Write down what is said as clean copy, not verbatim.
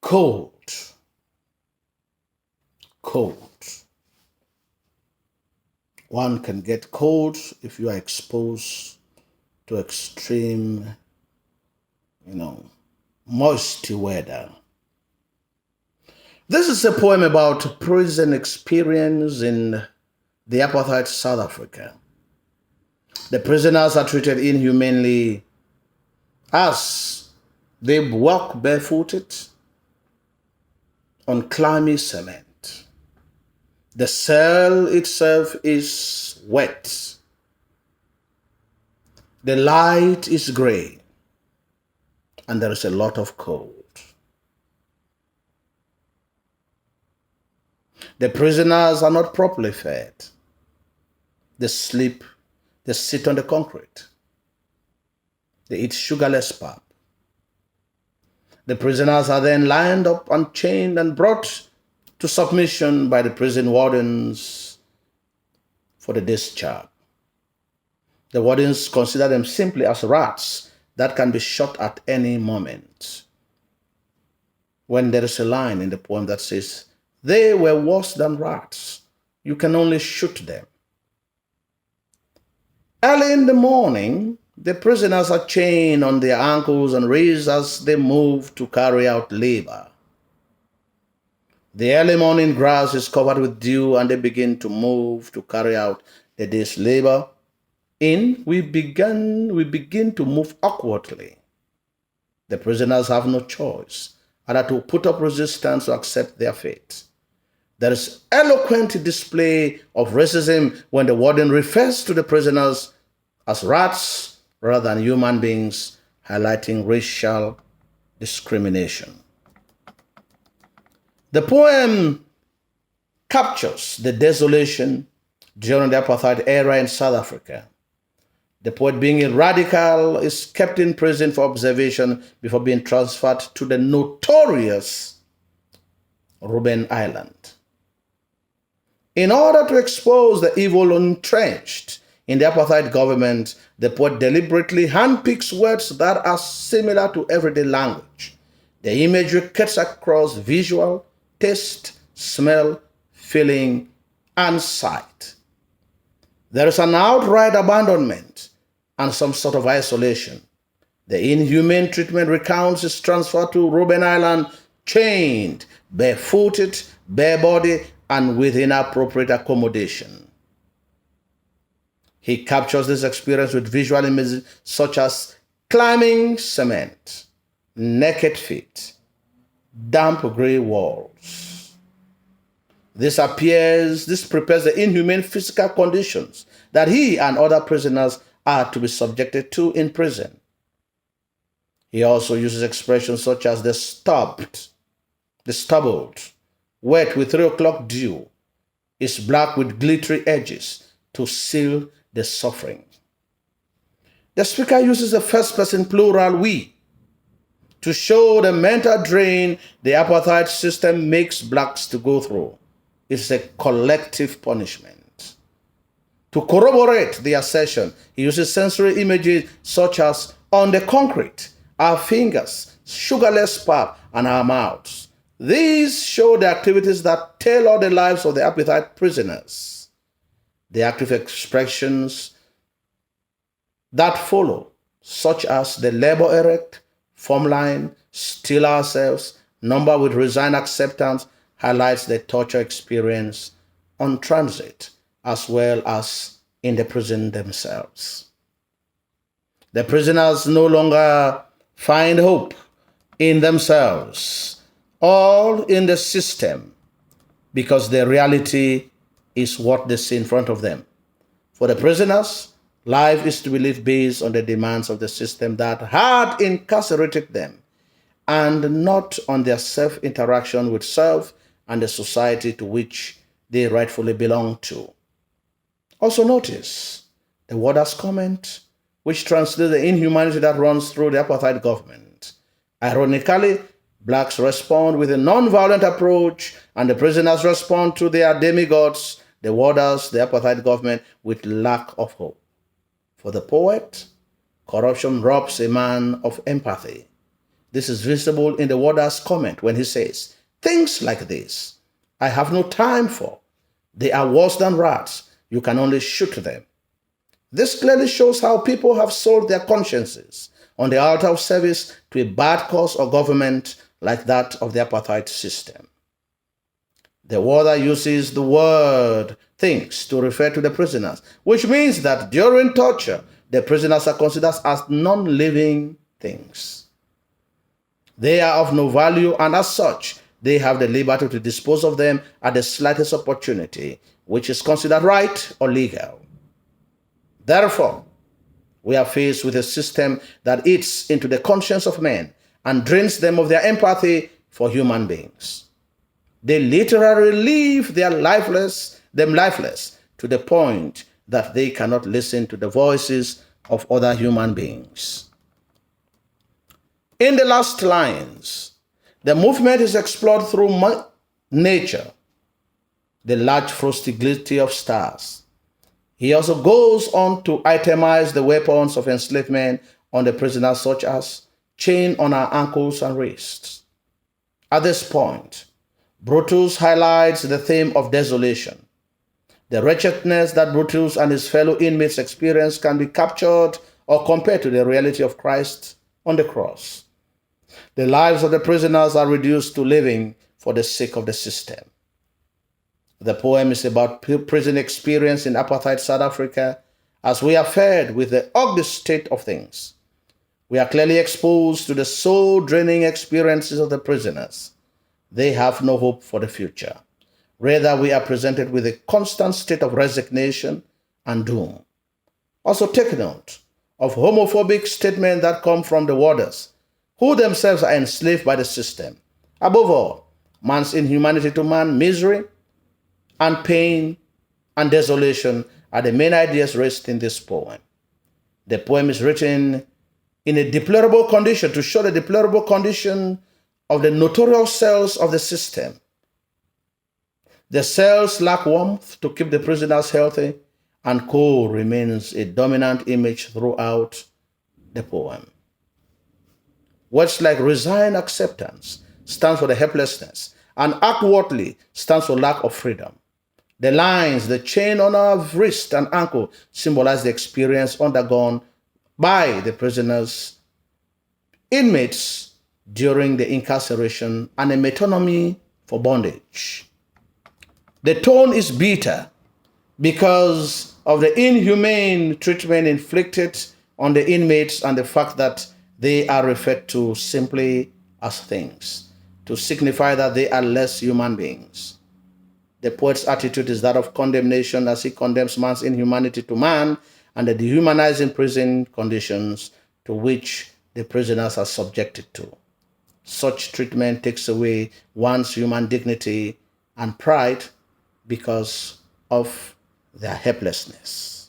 Cold. Cold. One can get cold if you are exposed to extreme, moisty weather. This is a poem about prison experience in the apartheid South Africa. The prisoners are treated inhumanely as they walk barefooted on clammy cement. The cell itself is wet. The light is gray, and there is a lot of cold. The prisoners are not properly fed. They sleep, they sit on the concrete. They eat sugarless pap. The prisoners are then lined up and chained and brought to submission by the prison wardens for the discharge. The wardens consider them simply as rats that can be shot at any moment. When there is a line in the poem that says, "They were worse than rats. You can only shoot them." Early in the morning, the prisoners are chained on their ankles and raised as they move to carry out labor. The early morning grass is covered with dew and they begin to move to carry out the day's labor. We begin to move awkwardly. The prisoners have no choice other to put up resistance or accept their fate. There is eloquent display of racism when the warden refers to the prisoners as rats rather than human beings, highlighting racial discrimination. The poem captures the desolation during the apartheid era in South Africa. The poet, being a radical, is kept in prison for observation before being transferred to the notorious Robben Island. In order to expose the evil entrenched in the apartheid government, the poet deliberately handpicks words that are similar to everyday language. The imagery cuts across visual, taste, smell, feeling, and sight. There is an outright abandonment and some sort of isolation. The inhumane treatment recounts his transfer to Robben Island, chained, barefooted, bare-bodied, and with inappropriate accommodation. He captures this experience with visual images such as climbing cement, naked feet, damp gray walls. This prepares the inhumane physical conditions that he and other prisoners are to be subjected to in prison. He also uses expressions such as the stubbled, wet with 3 o'clock dew, is black with glittery edges to seal the suffering. The speaker uses the first person plural we to show the mental drain the apartheid system makes blacks to go through. It's a collective punishment. To corroborate the assertion, he uses sensory images such as on the concrete, our fingers, sugarless pap, and our mouths. These show the activities that tailor the lives of the apartheid prisoners. The active expressions that follow, such as the labor erect, form line, still ourselves, number with resigned acceptance, highlights the torture experience on transit as well as in the prison themselves. The prisoners no longer find hope in themselves or in the system because the reality is what they see in front of them. For the prisoners, life is to be lived based on the demands of the system that had incarcerated them and not on their self-interaction with self and the society to which they rightfully belong to. Also notice the warder's comment, which translates the inhumanity that runs through the apartheid government. Ironically, blacks respond with a non-violent approach, and the prisoners respond to their demigods, the warders, the apartheid government, with lack of hope. For the poet, corruption robs a man of empathy. This is visible in the warder's comment when he says, "Things like this I have no time for. They are worse than rats. You can only shoot them." This clearly shows how people have sold their consciences on the altar of service to a bad cause or government like that of the apartheid system. The warder uses the word "things" to refer to the prisoners, which means that during torture, the prisoners are considered as non-living things. They are of no value, and as such, they have the liberty to dispose of them at the slightest opportunity, which is considered right or legal. Therefore, we are faced with a system that eats into the conscience of men and drains them of their empathy for human beings. They literally leave them lifeless to the point that they cannot listen to the voices of other human beings. In the last lines, the movement is explored through nature, the large frosty glitter of stars. He also goes on to itemize the weapons of enslavement on the prisoners, such as chain on our ankles and wrists. At this point, Brutus highlights the theme of desolation. The wretchedness that Brutus and his fellow inmates experience can be captured or compared to the reality of Christ on the cross. The lives of the prisoners are reduced to living for the sake of the system. The poem is about prison experience in apartheid South Africa as we are fed with the ugly state of things. We are clearly exposed to the soul-draining experiences of the prisoners. They have no hope for the future. Rather, we are presented with a constant state of resignation and doom. Also take note of homophobic statements that come from the warders, who themselves are enslaved by the system. Above all, man's inhumanity to man, misery, and pain and desolation are the main ideas raised in this poem. The poem is written in a deplorable condition to show the deplorable condition of the notorious cells of the system. The cells lack warmth to keep the prisoners healthy, and cold remains a dominant image throughout the poem. Words like resigned acceptance stands for the helplessness, and outwardly stands for lack of freedom. The lines, the chain on our wrist and ankle, symbolize the experience undergone by the prisoners, inmates during the incarceration, and a metonymy for bondage. The tone is bitter because of the inhumane treatment inflicted on the inmates and the fact that they are referred to simply as things, to signify that they are less human beings. The poet's attitude is that of condemnation as he condemns man's inhumanity to man and the dehumanizing prison conditions to which the prisoners are subjected to. Such treatment takes away one's human dignity and pride because of their helplessness.